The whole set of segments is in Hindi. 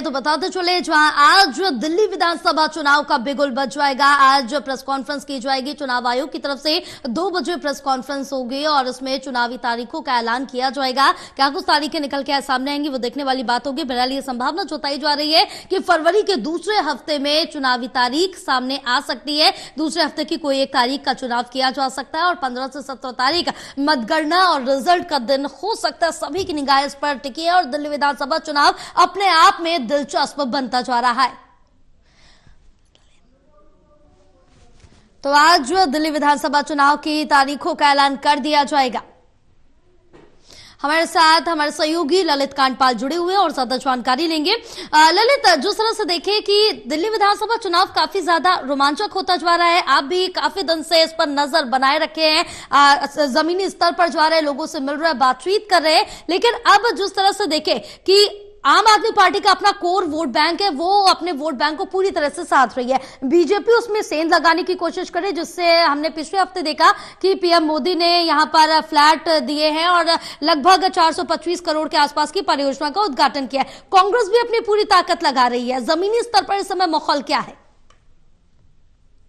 तो बताते चले जहां आज दिल्ली विधानसभा चुनाव का बिगुल बज जाएगा। आज प्रेस कॉन्फ्रेंस की जाएगी चुनाव आयोग की तरफ से। 2 बजे प्रेस कॉन्फ्रेंस होगी और उसमें चुनावी तारीखों का ऐलान किया जाएगा। क्या कुछ तारीखें निकल के सामने आएंगी वो देखने वाली बात होगी। बहरहाल ये संभावना जताई जा रही है कि फरवरी के दूसरे हफ्ते में चुनावी तारीख सामने आ सकती है। दूसरे हफ्ते की कोई एक तारीख का चुनाव किया जा सकता है और 15 से 17 तारीख मतगणना और रिजल्ट का दिन हो सकता है। सभी की निगाह इस पर टिकी है और दिल्ली विधानसभा चुनाव अपने आप में दिलचस्प बनता जा रहा है। तो आज दिल्ली विधानसभा चुनाव की तारीखों का ऐलान कर दिया जाएगा। हमारे साथ हमारे सहयोगी ललित कांडपाल जुड़े हुए और ज्यादा जानकारी लेंगे। ललित, जिस तरह से देखें कि दिल्ली विधानसभा चुनाव काफी ज्यादा रोमांचक होता जा रहा है, आप भी काफी दिन से इस पर नजर बनाए रखे हैं, जमीनी स्तर पर जा रहे हैं, लोगों से मिल रहे हैं, बातचीत कर रहे हैं, लेकिन अब जिस तरह से देखें कि आम आदमी पार्टी का अपना कोर वोट बैंक है, वो अपने वोट बैंक को पूरी तरह से साध रही है। बीजेपी उसमें सेंध लगाने की कोशिश करे, जिससे हमने पिछले हफ्ते देखा कि पीएम मोदी ने यहां पर फ्लैट दिए हैं और लगभग 425 करोड़ के आसपास की परियोजना का उद्घाटन किया है। कांग्रेस भी अपनी पूरी ताकत लगा रही है। जमीनी स्तर पर इस समय माहौल क्या है?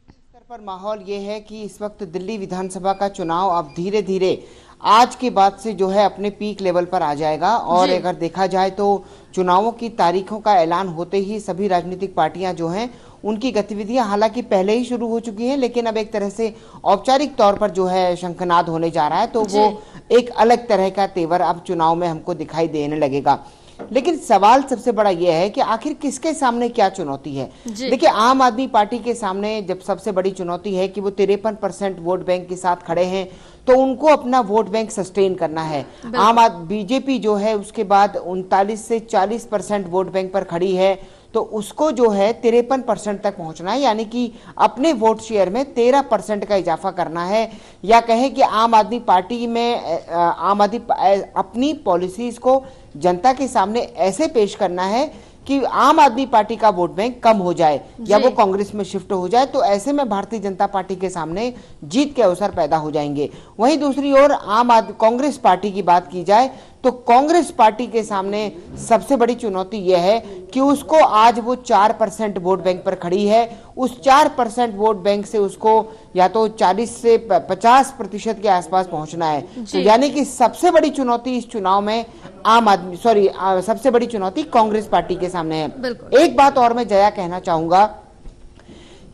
स्तर पर माहौल ये है कि इस वक्त दिल्ली विधानसभा का चुनाव अब धीरे धीरे आज के बाद से जो है अपने पीक लेवल पर आ जाएगा। और अगर देखा जाए तो चुनावों की तारीखों का ऐलान होते ही सभी राजनीतिक पार्टियां जो हैं उनकी गतिविधियां हालांकि पहले ही शुरू हो चुकी हैं, लेकिन अब एक तरह से औपचारिक तौर पर जो है शंखनाद होने जा रहा है, तो वो एक अलग तरह का तेवर अब चुनाव में हमको दिखाई देने लगेगा। लेकिन सवाल सबसे बड़ा यह है कि आखिर किसके सामने क्या चुनौती है। देखिए, आम आदमी पार्टी के सामने जब सबसे बड़ी चुनौती है कि वो 53% वोट बैंक के साथ खड़े हैं, तो उनको अपना वोट बैंक सस्टेन करना है। बीजेपी जो है उसके बाद 39 से 40% वोट बैंक पर खड़ी है, तो उसको जो है 53% तक पहुंचना है, यानी कि अपने वोट शेयर में 13% का इजाफा करना है। या कहें कि आम आदमी पार्टी में अपनी पॉलिसीज को जनता के सामने ऐसे पेश करना है कि आम आदमी पार्टी का वोट बैंक कम हो जाए या वो कांग्रेस में शिफ्ट हो जाए, तो ऐसे में भारतीय जनता पार्टी के सामने जीत के अवसर पैदा हो जाएंगे। वहीं दूसरी ओर कांग्रेस पार्टी की बात की जाए तो कांग्रेस पार्टी के सामने सबसे बड़ी चुनौती यह है कि उसको आज वो 4% वोट बैंक पर खड़ी है। उस 4% वोट बैंक से उसको या तो 40 से 50% के आसपास पहुंचना है। तो यानी कि सबसे बड़ी चुनौती इस चुनाव में सबसे बड़ी चुनौती कांग्रेस पार्टी के सामने है। एक बात और मैं जया कहना चाहूंगा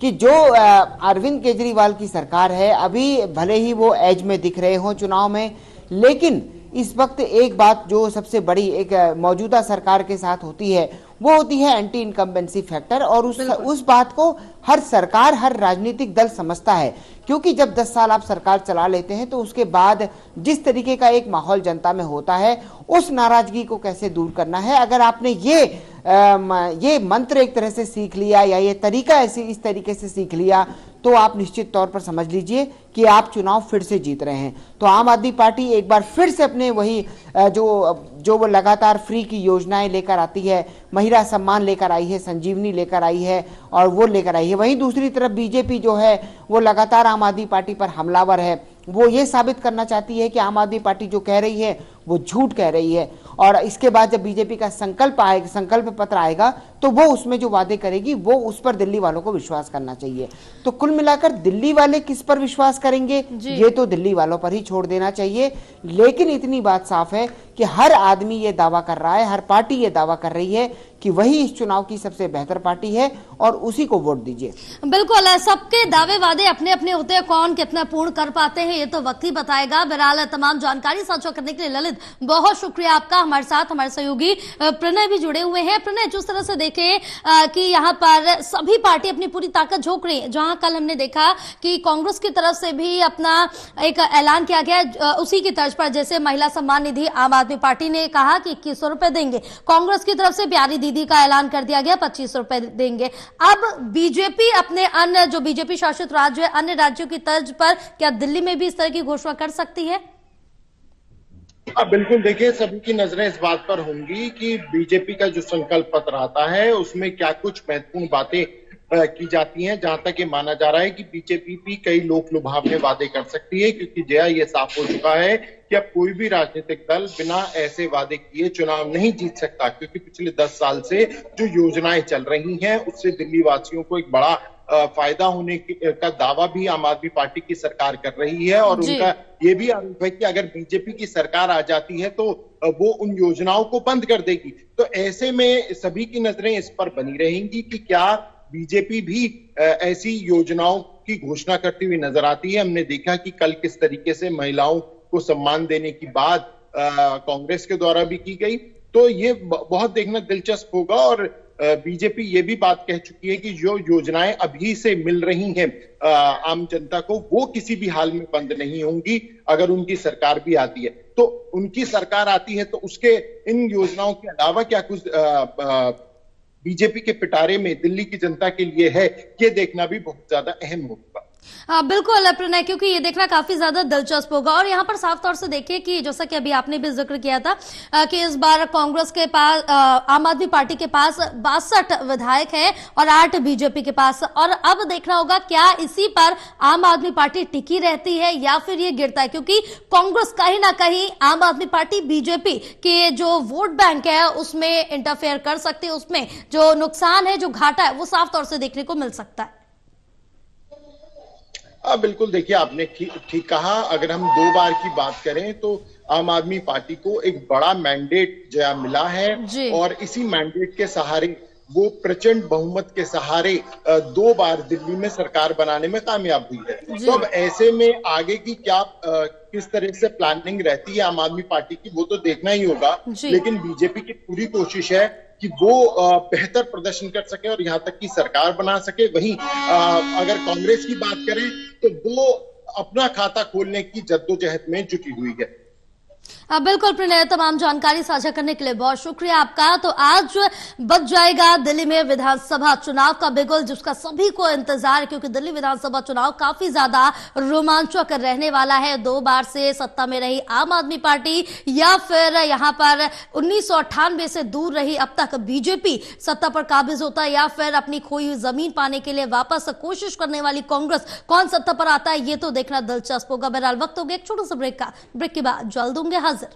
कि जो अरविंद केजरीवाल की सरकार है, अभी भले ही वो एज में दिख रहे हो चुनाव में, लेकिन इस वक्त एक बात जो सबसे बड़ी एक मौजूदा सरकार के साथ होती है वो होती है एंटी इनकम्बेंसी फैक्टर। और उस बात को हर सरकार, हर राजनीतिक दल समझता है, क्योंकि जब 10 साल आप सरकार चला लेते हैं तो उसके बाद जिस तरीके का एक माहौल जनता में होता है, उस नाराजगी को कैसे दूर करना है। अगर आपने ये मंत्र एक तरह से सीख लिया या ये तरीका इस तरीके से सीख लिया, तो आप निश्चित तौर पर समझ लीजिए कि आप चुनाव फिर से जीत रहे हैं। तो आम आदमी पार्टी एक बार फिर से अपने वही जो वो लगातार फ्री की योजनाएं लेकर आती है, महिला सम्मान लेकर आई है, संजीवनी लेकर आई है और वो लेकर आई है। वहीं दूसरी तरफ बीजेपी जो है वो लगातार आम आदमी पार्टी पर हमलावर है। वो ये साबित करना चाहती है कि आम आदमी पार्टी जो कह रही है वो झूठ कह रही है। और इसके बाद जब बीजेपी का संकल्प पत्र आएगा तो वो उसमें जो वादे करेगी वो उस पर दिल्ली वालों को विश्वास करना चाहिए। तो कुल मिलाकर दिल्ली वाले किस पर विश्वास करेंगे ये तो दिल्ली वालों पर ही छोड़ देना चाहिए। लेकिन इतनी बात साफ है कि हर आदमी ये दावा कर रहा है, हर पार्टी ये दावा कर रही है कि वही इस चुनाव की सबसे बेहतर पार्टी है और उसी को वोट दीजिए। बिल्कुल, सबके दावे वादे अपने अपने होते हैं, कौन कितना पूर्ण कर पाते हैं ये तो वक्त ही बताएगा। बहरहाल तमाम जानकारी साझा करने के लिए ललित बहुत शुक्रिया आपका। हमारे साथ हमारे सहयोगी प्रणय भी जुड़े हुए हैं। प्रणय, जिस तरह से देखें कि यहाँ पर सभी पार्टी अपनी पूरी ताकत झोंक रही है, जहां कल हमने देखा कि कांग्रेस की तरफ से भी अपना एक ऐलान किया गया, उसी की तर्ज पर जैसे महिला सम्मान निधि आम आदमी पार्टी ने कहा कि 2100 रुपए देंगे, कांग्रेस की तरफ से प्यारी दीदी का ऐलान कर दिया गया 25 रुपए देंगे। अब बीजेपी अपने अन्य जो बीजेपी शासित राज्य है, अन्य राज्यों की तर्ज पर क्या दिल्ली में भी इस तरह की घोषणा कर सकती है? बिल्कुल, देखिए सभी की नजरें इस बात पर होंगी कि बीजेपी का जो संकल्प पत्र आता है उसमें क्या कुछ महत्वपूर्ण बातें की जाती हैं। जहां तक ये माना जा रहा है कि बीजेपी भी कई लोक लुभावने वादे कर सकती है, क्योंकि जया ये साफ हो चुका है कि अब कोई भी राजनीतिक दल बिना ऐसे वादे किए चुनाव नहीं जीत सकता, क्योंकि पिछले 10 साल से जो योजनाएं चल रही हैं उससे दिल्ली वासियों को एक बड़ा फायदा होने का दावा भी आम आदमी पार्टी की सरकार कर रही है। और उनका ये भी आरोप है कि अगर बीजेपी की सरकार आ जाती है तो वो उन योजनाओं को बंद कर देगी। तो ऐसे में सभी की नजरें इस पर बनी रहेंगी कि क्या बीजेपी भी ऐसी योजनाओं की घोषणा करती हुई नजर आती है। हमने देखा कि कल किस तरीके से महिलाओं को सम्मान देने की बात कांग्रेस के द्वारा भी की गई। तो ये बहुत देखना दिलचस्प होगा। और बीजेपी ये भी बात कह चुकी है कि जो योजनाएं अभी से मिल रही हैं आम जनता को, वो किसी भी हाल में बंद नहीं होंगी अगर उनकी सरकार भी आती है। तो उनकी सरकार आती है तो उसके इन योजनाओं के अलावा क्या कुछ बीजेपी के पिटारे में दिल्ली की जनता के लिए है, ये देखना भी बहुत ज्यादा अहम होगा। हाँ बिल्कुल प्रणय, क्योंकि ये देखना काफी ज्यादा दिलचस्प होगा। और यहाँ पर साफ तौर से देखिए कि जैसा कि अभी आपने भी जिक्र किया था कि इस बार कांग्रेस के पास, आम आदमी पार्टी के पास 62 विधायक हैं और 8 बीजेपी के पास। और अब देखना होगा क्या इसी पर आम आदमी पार्टी टिकी रहती है या फिर ये गिरता है, क्योंकि कांग्रेस कहीं ना कहीं आम आदमी पार्टी बीजेपी के जो वोट बैंक है उसमें इंटरफेयर कर सकती है, उसमें जो नुकसान है, जो घाटा है, वो साफ तौर से देखने को मिल सकता है। बिल्कुल, देखिए आपने ठीक कहा। अगर हम 2 बार की बात करें तो आम आदमी पार्टी को एक बड़ा मैंडेट जो मिला है और इसी मैंडेट के सहारे वो प्रचंड बहुमत के सहारे 2 बार दिल्ली में सरकार बनाने में कामयाब हुई है। तो अब ऐसे में आगे की क्या किस तरह से प्लानिंग रहती है आम आदमी पार्टी की, वो तो देखना ही होगा। लेकिन बीजेपी की पूरी कोशिश है कि वो बेहतर प्रदर्शन कर सके और यहाँ तक की सरकार बना सके। वहीं अगर कांग्रेस की बात करें तो वो अपना खाता खोलने की जद्दोजहद में जुटी हुई है। बिल्कुल प्रणय, तमाम जानकारी साझा करने के लिए बहुत शुक्रिया आपका। तो आज बज जाएगा दिल्ली में विधानसभा चुनाव का बिगुल, जिसका सभी को इंतजार है, क्योंकि दिल्ली विधानसभा चुनाव काफी ज्यादा रोमांचक रहने वाला है। 2 बार से सत्ता में रही आम आदमी पार्टी या फिर यहां पर 1998 से दूर रही अब तक बीजेपी सत्ता पर काबिज होता है, या फिर अपनी खोई हुई जमीन पाने के लिए वापस कोशिश करने वाली कांग्रेस, कौन सत्ता पर आता है, ये तो देखना दिलचस्प होगा। बहरहाल वक्त हो गया एक छोटा सा ब्रेक का। ब्रेक के बाद जल्द होंगे हाजिर।